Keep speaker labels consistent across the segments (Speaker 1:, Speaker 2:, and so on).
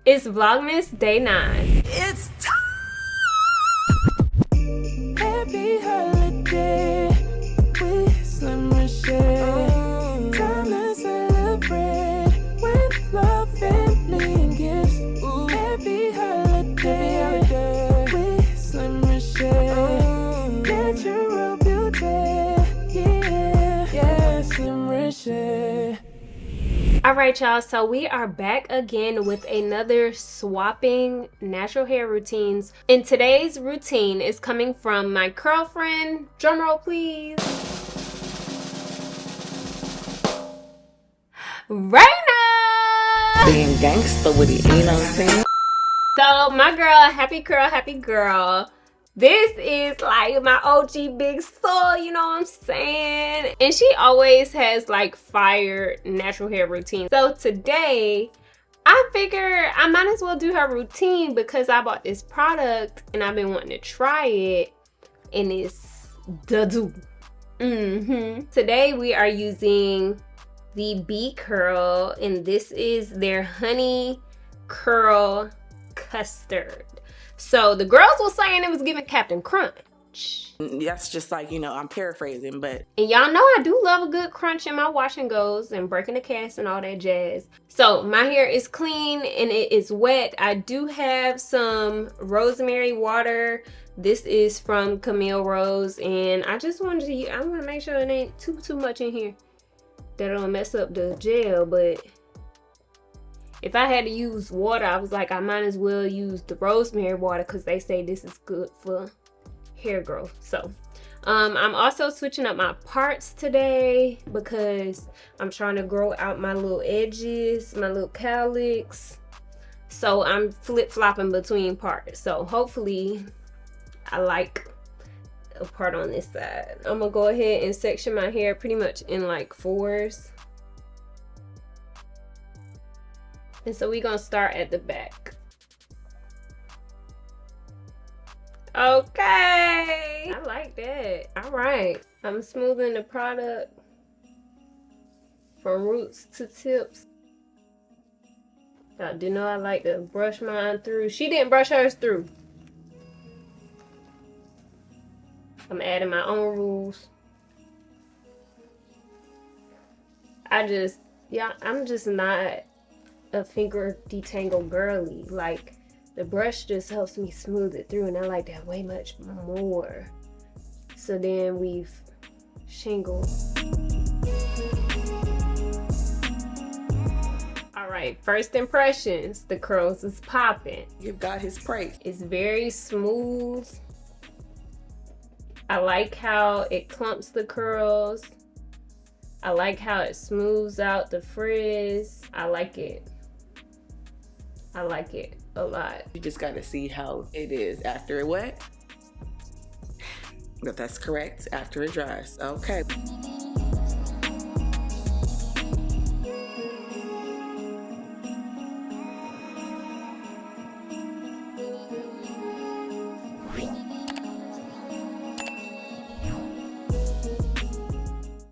Speaker 1: It's Vlogmas Day 9.
Speaker 2: It's time. Happy holiday with some Reshae. Time to celebrate with love, family, and gifts. Ooh. Happy holiday with some Reshae. Natural beauty, yeah, some Reshae.
Speaker 1: Alright y'all, so we are back again with another swapping natural hair routines. And today's routine is coming from my curl friend. Drumroll please. Rayna!
Speaker 2: Being gangster with it, you know what I'm saying?
Speaker 1: So my girl, happy girl. This is like my OG big soul, you know what I'm saying? And she always has like fire natural hair routine. So today, I figure I might as well do her routine because I bought this product and I've been wanting to try it. And it's doux. Today we are using the B Curl, and this is their honey curl custard. So the girls were saying it was giving Captain Crunch.
Speaker 2: That's just like, you know, I'm paraphrasing, but.
Speaker 1: And y'all know I do love a good crunch in my wash and goes and breaking the cast and all that jazz. So my hair is clean and it is wet. I do have some rosemary water. This is from Camille Rose, and I just wanted to, I want to make sure it ain't too much in here that don't mess up the gel, but if I had to use water, I was like, I might as well use the rosemary water because they say this is good for hair growth. So I'm also switching up my parts today because I'm trying to grow out my little edges, my little cowlicks. So I'm flip-flopping between parts. So hopefully I like a part on this side. I'm gonna go ahead and section my hair pretty much in like 4s. And so we're gonna start at the back. Okay, I like that. All right, I'm smoothing the product from roots to tips. Y'all do know I like to brush mine through. She didn't brush hers through. I'm adding my own rules. I'm just not a finger detangle girly. Like, the brush just helps me smooth it through, and I like that way much more. So then we've shingled. All right, first impressions, the curls is popping.
Speaker 2: You've got his praise.
Speaker 1: It's very smooth. I like how it clumps the curls. I like how it smooths out the frizz. I like it. I like it a lot.
Speaker 2: You just got to see how it is after it wet. But that's correct, after it dries. Okay.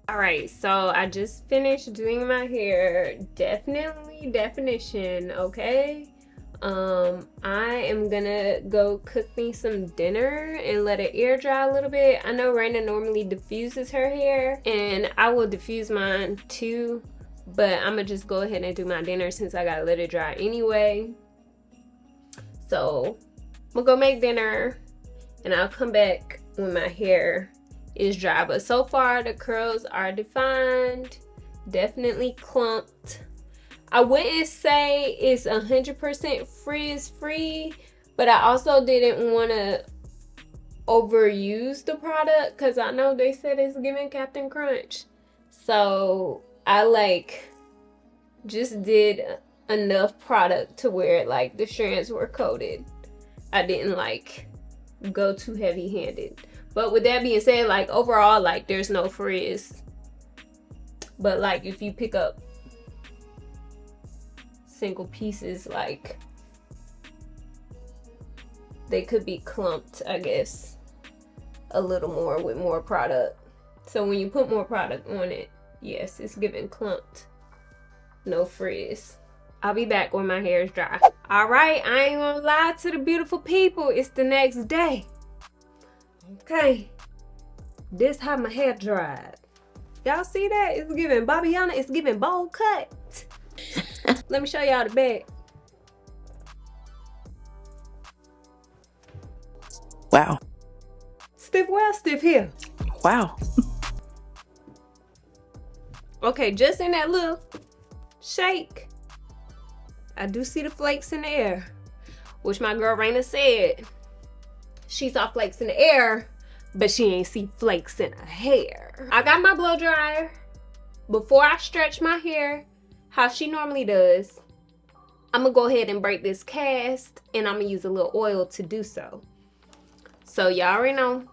Speaker 1: Alright, so I just finished doing my hair. Definitely definition, okay? I am gonna go cook me some dinner and let it air dry a little bit. I know Rayna normally diffuses her hair, and I will diffuse mine too, but I'm gonna just go ahead and do my dinner since I gotta let it dry anyway. So I'm gonna go make dinner and I'll come back when my hair is dry. But so far the curls are defined, definitely clumped. I wouldn't say it's 100% frizz free, but I also didn't want to overuse the product because I know they said it's giving Captain Crunch. So I like just did enough product to where like the strands were coated. I didn't like go too heavy handed. But with that being said, like overall, like there's no frizz. But like if you pick up single pieces, like they could be clumped, I guess, a little more with more product. So when you put more product on it, yes, it's giving clumped, no frizz. I'll be back when my hair is dry. All right, I ain't gonna lie to the beautiful people. It's the next day. Okay. This how my hair dried. Y'all see that? It's giving Bobbiana. It's giving bowl cut. Let me show y'all the back.
Speaker 2: Wow.
Speaker 1: Stiff well, stiff here.
Speaker 2: Wow.
Speaker 1: Okay, just in that little shake, I do see the flakes in the air, which my girl Rayna said she saw flakes in the air, but she ain't see flakes in her hair. I got my blow dryer. Before I stretch my hair, how she normally does, I'm gonna go ahead and break this cast, and I'm gonna use a little oil to do so. So y'all already know,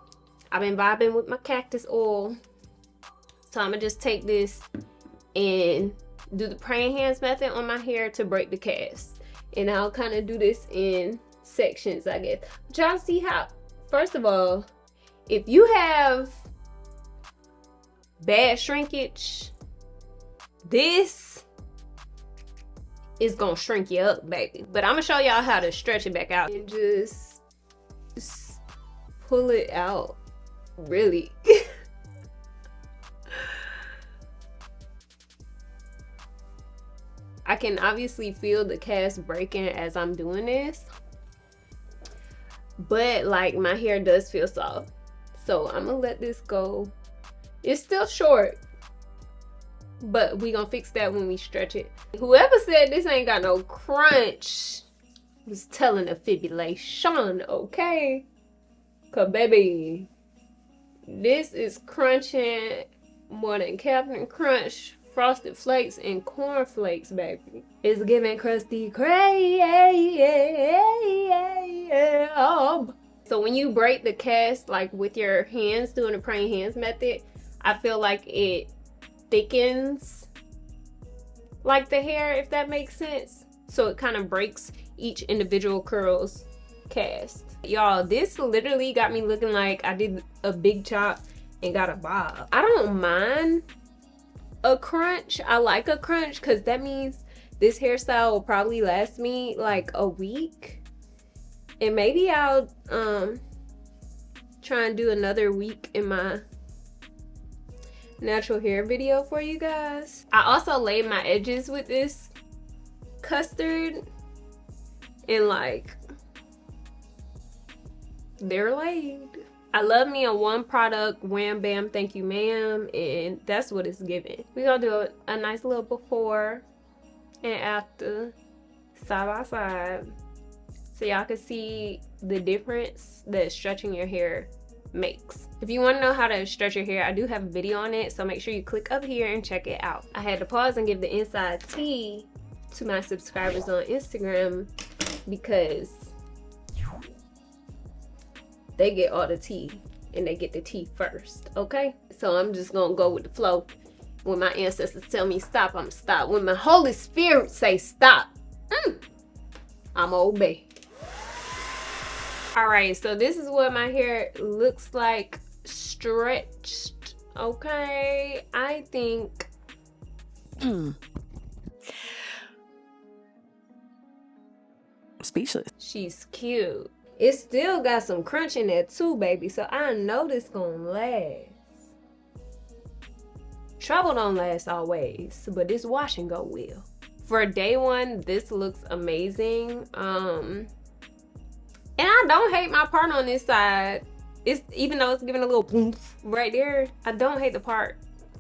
Speaker 1: I've been vibing with my cactus oil. So I'm gonna just take this and do the praying hands method on my hair to break the cast. And I'll kind of do this in sections, I guess. But y'all see how, first of all, if you have bad shrinkage, this is gonna shrink you up, baby. But I'm gonna show y'all how to stretch it back out and just pull it out, really. I can obviously feel the cast breaking as I'm doing this, but like my hair does feel soft. So I'm gonna let this go. It's still short, but we gonna fix that when we stretch it. Whoever said this ain't got no crunch was telling a fibulation, okay? Cause baby, this is crunching more than Captain Crunch, Frosted Flakes, and Corn Flakes, baby. It's giving crusty crab. So when you break the cast, like with your hands, doing the praying hands method, I feel like it thickens like the hair, if that makes sense. So it kind of breaks each individual curl's cast. Y'all, this literally got me looking like I did a big chop and got a bob. I don't mind a crunch. I like a crunch because that means this hairstyle will probably last me like a week. And maybe I'll try and do another week in my natural hair video for you guys. I also laid my edges with this custard, and like, they're laid. I love me a one product wham bam thank you ma'am, and that's what it's giving. We're gonna do a nice little before and after, side by side, so y'all can see the difference that stretching your hair makes. If you want to know how to stretch your hair, I do have a video on it, so make sure you click up here and check it out. I had to pause and give the inside tea to my subscribers on Instagram because they get all the tea and they get the tea first, okay? So I'm just gonna go with the flow. When my ancestors tell me stop, I'm stop. When my Holy Spirit say stop, I'm obey. All right, so this is what my hair looks like stretched, okay? I think
Speaker 2: Speechless.
Speaker 1: she's cute. It still got some crunch in there too, baby, so I know this gonna last. Trouble don't last always, but this wash and go will. For day one, this looks amazing. And I don't hate my part on this side. It's, even though it's giving a little boom right there, I don't hate the part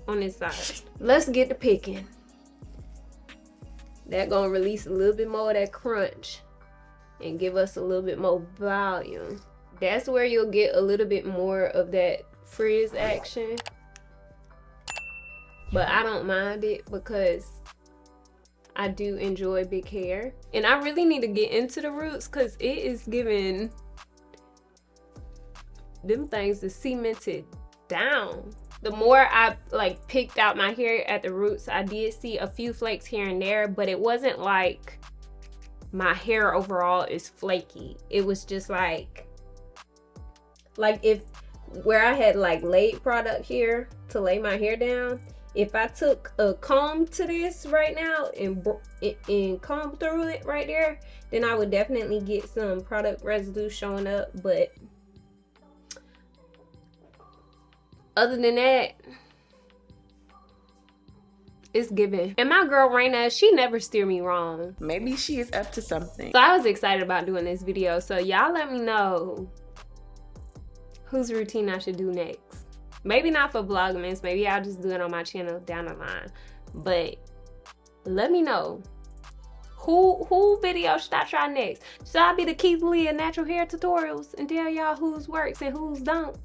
Speaker 1: on this side. Let's get to picking. That gonna release a little bit more of that crunch and give us a little bit more volume. That's where you'll get a little bit more of that frizz action. But I don't mind it because I do enjoy big hair. And I really need to get into the roots because it is giving them things is cemented down. The more I like picked out my hair at the roots, I did see a few flakes here and there, but it wasn't like my hair overall is flaky. It was just like if where I had like laid product here to lay my hair down, if I took a comb to this right now and comb through it right there, then I would definitely get some product residue showing up. But other than that, it's given. And my girl Rayna, she never steer me wrong.
Speaker 2: Maybe she is up to something.
Speaker 1: So I was excited about doing this video. So y'all let me know whose routine I should do next. Maybe not for Vlogmas. Maybe I'll just do it on my channel down the line. But let me know. Who video should I try next? Should I be the Keith Lee of natural hair tutorials and tell y'all whose works and whose don't?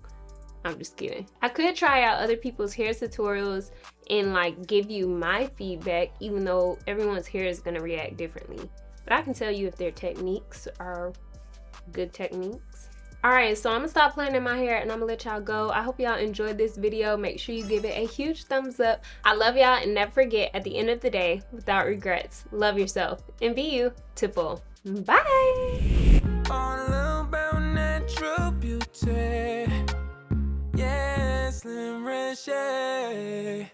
Speaker 1: I'm just kidding. I could try out other people's hair tutorials and like give you my feedback, even though everyone's hair is gonna react differently. But I can tell you if their techniques are good techniques. Alright, so I'm gonna stop playing in my hair and I'm gonna let y'all go. I hope y'all enjoyed this video. Make sure you give it a huge thumbs up. I love y'all, and never forget, at the end of the day, without regrets, love yourself and be you to full. Bye!
Speaker 3: All about natural beauty. Yes, Reshae.